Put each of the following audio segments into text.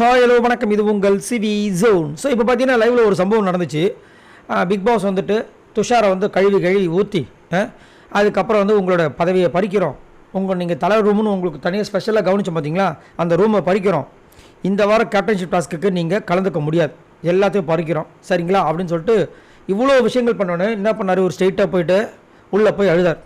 Hi hello வணக்கம், இது உங்கள் சிவி ஜோன். ஸோ இப்போ பார்த்தீங்கன்னா லைவில் ஒரு சம்பவம் நடந்துச்சு. பிக் பாஸ் வந்துட்டு துஷாரை வந்து கழுவி ஊற்றி அதுக்கப்புறம் வந்து உங்களோட பதவியை பறிக்கிறோம், நீங்கள் தலை ரூம்னு உங்களுக்கு தனியாக ஸ்பெஷலாக கவனிச்சோம் பார்த்தீங்களா, அந்த ரூமை பறிக்கிறோம், இந்த வாரம் கேப்டன்ஷிப் டாஸ்க்கு நீங்கள் கலந்துக்க முடியாது, எல்லாத்தையும் பறிக்கிறோம் சரிங்களா அப்படின்னு சொல்லிட்டு இவ்வளோ விஷயங்கள் பண்ணோன்னே என்ன பண்ணார், ஒரு ஸ்ட்ரெயிட்டாக போயிட்டு உள்ளே போய் அழுதார்.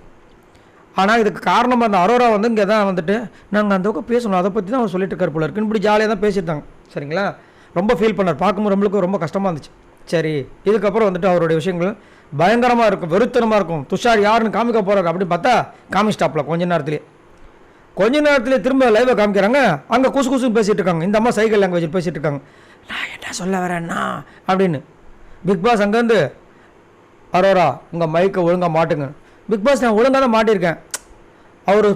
ஆனால் இதுக்கு காரணமாக அந்த அரோரா வந்து இங்கே தான் வந்துட்டு நாங்கள் அந்த பக்கம் பேசணும், அதை பற்றி தான் அவர் சொல்லிட்டு இருக்கார் போல இருக்குன்னு இப்படி ஜாலியாக தான் பேசியிருந்தாங்க சரிங்களா. ரொம்ப ஃபீல் பண்ணார், பார்க்கும்போது நம்மளுக்கு ரொம்ப கஷ்டமாக இருந்துச்சு. சரி, இதுக்கப்புறம் வந்துட்டு அவருடைய விஷயங்கள் பயங்கரமாக இருக்கும், வெறுத்தனமாக இருக்கும். துஷார் யாருன்னு காமிக்க போகிறார் அப்படின்னு பார்த்தா காமிஸ்டாப்பில் கொஞ்ச நேரத்துலேயே திரும்ப லைவை காமிக்கிறாங்க. அங்கே குசுன்னு பேசிகிட்டு இருக்காங்க, இந்த அம்மா சைக்கிள் லாங்குவேஜ் பேசிகிட்டு இருக்காங்க. நான் என்ன சொல்ல வரேன்னா அப்படின்னு பிக் பாஸ் அங்கேருந்து அரோரா உங்கள் மைக்கை ஒழுங்காக மாட்டுங்க. பிக் பாஸ் நான் ஒழுங்காக தான் மாட்டியிருக்கேன். அவர்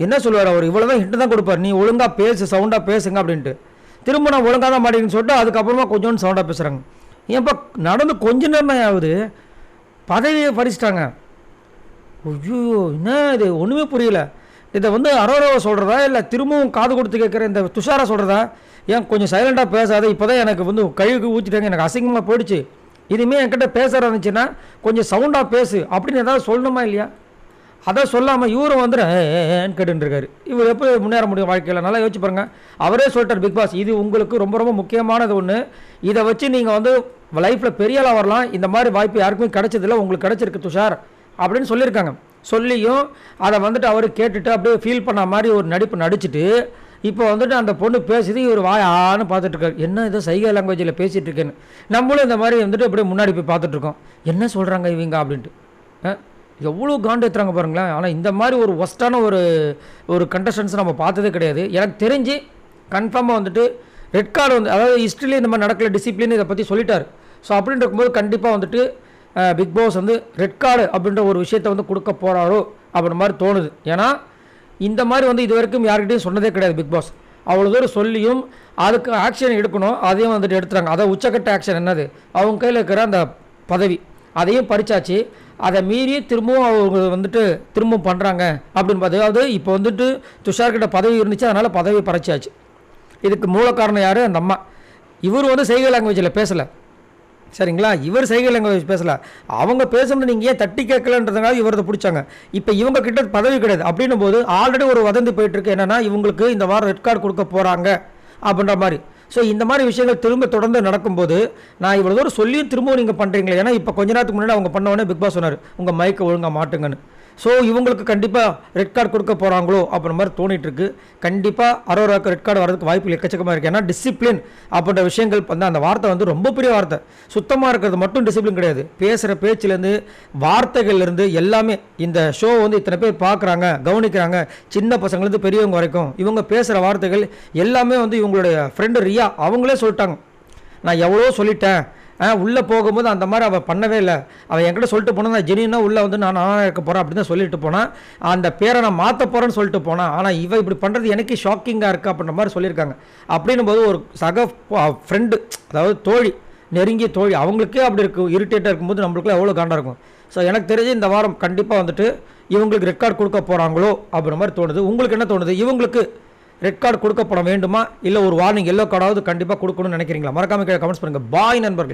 என்ன சொல்லுவார், அவர் இவ்வளோ தான் ஹிட்டு தான் கொடுப்பார், நீ ஒழுங்காக பேசு, சவுண்டாக பேசுங்க அப்படின்ட்டு. திரும்ப நான் ஒழுங்காக தான் மாட்டிருக்கேன்னு சொல்லிட்டு அதுக்கப்புறமா கொஞ்சோண்டு சவுண்டாக பேசுகிறாங்க. ஏன்ப்பா நடந்து கொஞ்ச நேரம் ஆகுது, பதவியை பறிச்சிட்டாங்க. ஐயோ என்ன இது ஒன்றுமே புரியல. இதை வந்து அரோராவை சொல்கிறதா இல்லை திரும்பவும் காது கொடுத்து கேட்குற இந்த துஷாரா சொல்கிறதா? ஏன் கொஞ்சம் சைலண்டாக பேசாத, இப்போ தான் எனக்கு வந்து கழுவுக்கு ஊற்றிட்டாங்க, எனக்கு அசிங்கமாக போயிடுச்சு, இனிமேல் என்கிட்ட பேச இருந்துச்சுன்னா கொஞ்சம் சவுண்டாக பேசு அப்படின்னு ஏதாவது சொல்லணுமா இல்லையா? அதை சொல்லாமல் இவரும் வந்து ஏன்னு கேட்டுருக்காரு. இவர் எப்போ முன்னேற முடியும் வாழ்க்கையில்? நல்லா யோசிச்சு பாருங்க. அவரே சொல்லிட்டார் பிக் பாஸ், இது உங்களுக்கு ரொம்ப ரொம்ப முக்கியமானது ஒன்று, இதை வச்சு நீங்கள் வந்து லைஃப்பில் பெரிய ஆளாக வரலாம், இந்த மாதிரி வாய்ப்பு யாருக்குமே கிடைச்சதில்லை, உங்களுக்கு கிடைச்சிருக்கு துஷார் அப்படின்னு சொல்லியிருக்காங்க. சொல்லியும் அதை வந்துட்டு அவர் கேட்டுட்டு அப்படியே ஃபீல் பண்ண மாதிரி ஒரு நடிப்பு நடிச்சுட்டு இப்போ வந்துட்டு அந்த பொண்ணு பேசுது, இவர் வாயான்னு பார்த்துட்ருக்காரு. என்ன இதை சைகை லாங்குவேஜில் பேசிகிட்டு இருக்கேன்னு நம்மளும் இந்த மாதிரி வந்துட்டு அப்படியே முன்னாடி போய் பார்த்துட்ருக்கோம், என்ன சொல்கிறாங்க இவங்க அப்படின்ட்டு. எவ்வளோ காண்டு ஏற்றுறாங்க பாருங்களேன். ஆனால் இந்த மாதிரி ஒரு ஒஸ்ட்டான ஒரு கண்டஸ்டன்ஸ் நம்ம பார்த்ததே கிடையாது. எனக்கு தெரிஞ்சு கன்ஃபார்மாக வந்துட்டு ரெட் கார்டு வந்து, அதாவது ஹிஸ்ட்ரியிலே இந்த மாதிரி நடக்கல, டிசிப்ளின் இதை பற்றி சொல்லிட்டார். ஸோ அப்படின்னு இருக்கும்போது கண்டிப்பாக வந்துட்டு பிக் பாஸ் வந்து ரெட் கார்டு அப்படின்ற ஒரு விஷயத்தை வந்து கொடுக்க போகிறாரோ அப்படின்ற மாதிரி தோணுது. ஏன்னா இந்த மாதிரி வந்து இது வரைக்கும் யார்கிட்டையும் சொன்னதே கிடையாது பிக் பாஸ். அவ்வளோ தூரம் சொல்லியும் அதுக்கு ஆக்ஷன் எடுக்கணும், அதையும் வந்துட்டு எடுத்துறாங்க. அதை உச்சக்கட்ட ஆக்ஷன் என்னது, அவங்க கையில் இருக்கிற அந்த பதவி அதையும் பறிச்சாச்சு, அதை மீறி திரும்பவும் அவங்க வந்துட்டு திரும்பவும் பண்ணுறாங்க அப்படின்னு பார்த்து. அதாவது இப்போ வந்துட்டு துஷார்கிட்ட பதவி இருந்துச்சு, அதனால் பதவி பறிச்சாச்சு. இதுக்கு மூல காரணம் யார், அந்த அம்மா. இவர் வந்து சைகை லாங்குவேஜில் பேசலை சரிங்களா, இவர் சைகை லாங்குவேஜ் பேசலை, அவங்க பேசணும்னு நீங்கள் ஏன் தட்டி கேட்கலன்றதுனால இவரதை பிடிச்சாங்க. இப்போ இவங்க கிட்ட பதவி கிடையாது அப்படின்னும் போது ஆல்ரெடி ஒரு வதந்தி போயிட்டுருக்கு, என்னென்னா இவங்களுக்கு இந்த வாரம் ரெட் கார்டு கொடுக்க போகிறாங்க அப்படின்ற மாதிரி. ஸோ இந்த மாதிரி விஷயங்கள் திரும்ப தொடர்ந்து நடக்கும்போது நான் இவ்வளோ தூரம் சொல்லியும் திரும்பவும் நீங்கள் பண்ணுறீங்களே. ஏன்னா இப்போ கொஞ்ச நேரத்துக்கு முன்னாடி அவங்க பண்ண உடனே பிக் பாஸ் சொன்னார் உங்கள் மைக்கை ஒழுங்காக மாட்டுங்கன்னு. ஸோ இவங்களுக்கு கண்டிப்பாக ரெட் கார்டு கொடுக்க போகிறாங்களோ அப்படின்ற மாதிரி தோணிட்டு இருக்கு. கண்டிப்பாக அரோராவுக்கு ரெட் கார்டு வரதுக்கு வாய்ப்பு எக்கச்சக்கமாக இருக்குது. ஏன்னா டிசிப்ளின் அப்படின்ற விஷயங்கள் வந்து அந்த வார்த்தை வந்து ரொம்ப பெரிய வார்த்தை. சுத்தமாக இருக்கிறது மட்டும் டிசிப்ளின் கிடையாது, பேசுகிற பேச்சிலேருந்து வார்த்தைகள்லேருந்து எல்லாமே. இந்த ஷோ வந்து இத்தனை பேர் பார்க்குறாங்க, கவனிக்கிறாங்க, சின்ன பசங்கள்லேருந்து பெரியவங்க வரைக்கும். இவங்க பேசுகிற வார்த்தைகள் எல்லாமே வந்து இவங்களுடைய ஃப்ரெண்டு ரியா அவங்களே சொல்லிட்டாங்க, நான் எவ்வளோ சொல்லிட்டேன், உள்ளே போகும்போது அந்த மாதிரி அவள் பண்ணவே இல்லை, அவள் என்கிட்ட சொல்லிட்டு போனால் நான் ஜெனியூனாக உள்ளே வந்து நான் இருக்க போகிறேன் அப்படின்னு தான் சொல்லிட்டு போனான், அந்த பேரை நான் மாற்ற போகிறேன்னு சொல்லிட்டு போனான், ஆனால் இவள் இப்படி பண்ணுறது எனக்கு ஷாக்கிங்காக இருக்குது அப்படின்ற மாதிரி சொல்லியிருக்காங்க. அப்படின்னும் போது ஒரு சக ஃப்ரெண்டு, அதாவது தோழி, நெருங்கிய தோழி, அவங்களுக்கே அப்படி இருக்கும், இரிட்டேட்டாக இருக்கும்போது நம்மளுக்குலாம் எவ்வளோ காண்டாக இருக்கும். ஸோ எனக்கு தெரிஞ்சு இந்த வாரம் கண்டிப்பாக வந்துட்டு இவங்களுக்கு ரெட் கார்டு கொடுக்க போகிறாங்களோ அப்படின்ற மாதிரி தோணுது. உங்களுக்கு என்ன தோணுது, இவங்களுக்கு ரெட் கார்டு கொடுக்கப்பட வேண்டுமா இல்லை ஒரு வார்னிங் எல்லோ கார்டாவது கண்டிப்பாக கொடுக்கணும்னு நினைக்கிறீங்களா? மறக்காம கமெண்ட்ஸ் பண்ணுங்கள். பாய் நண்பர்கள்.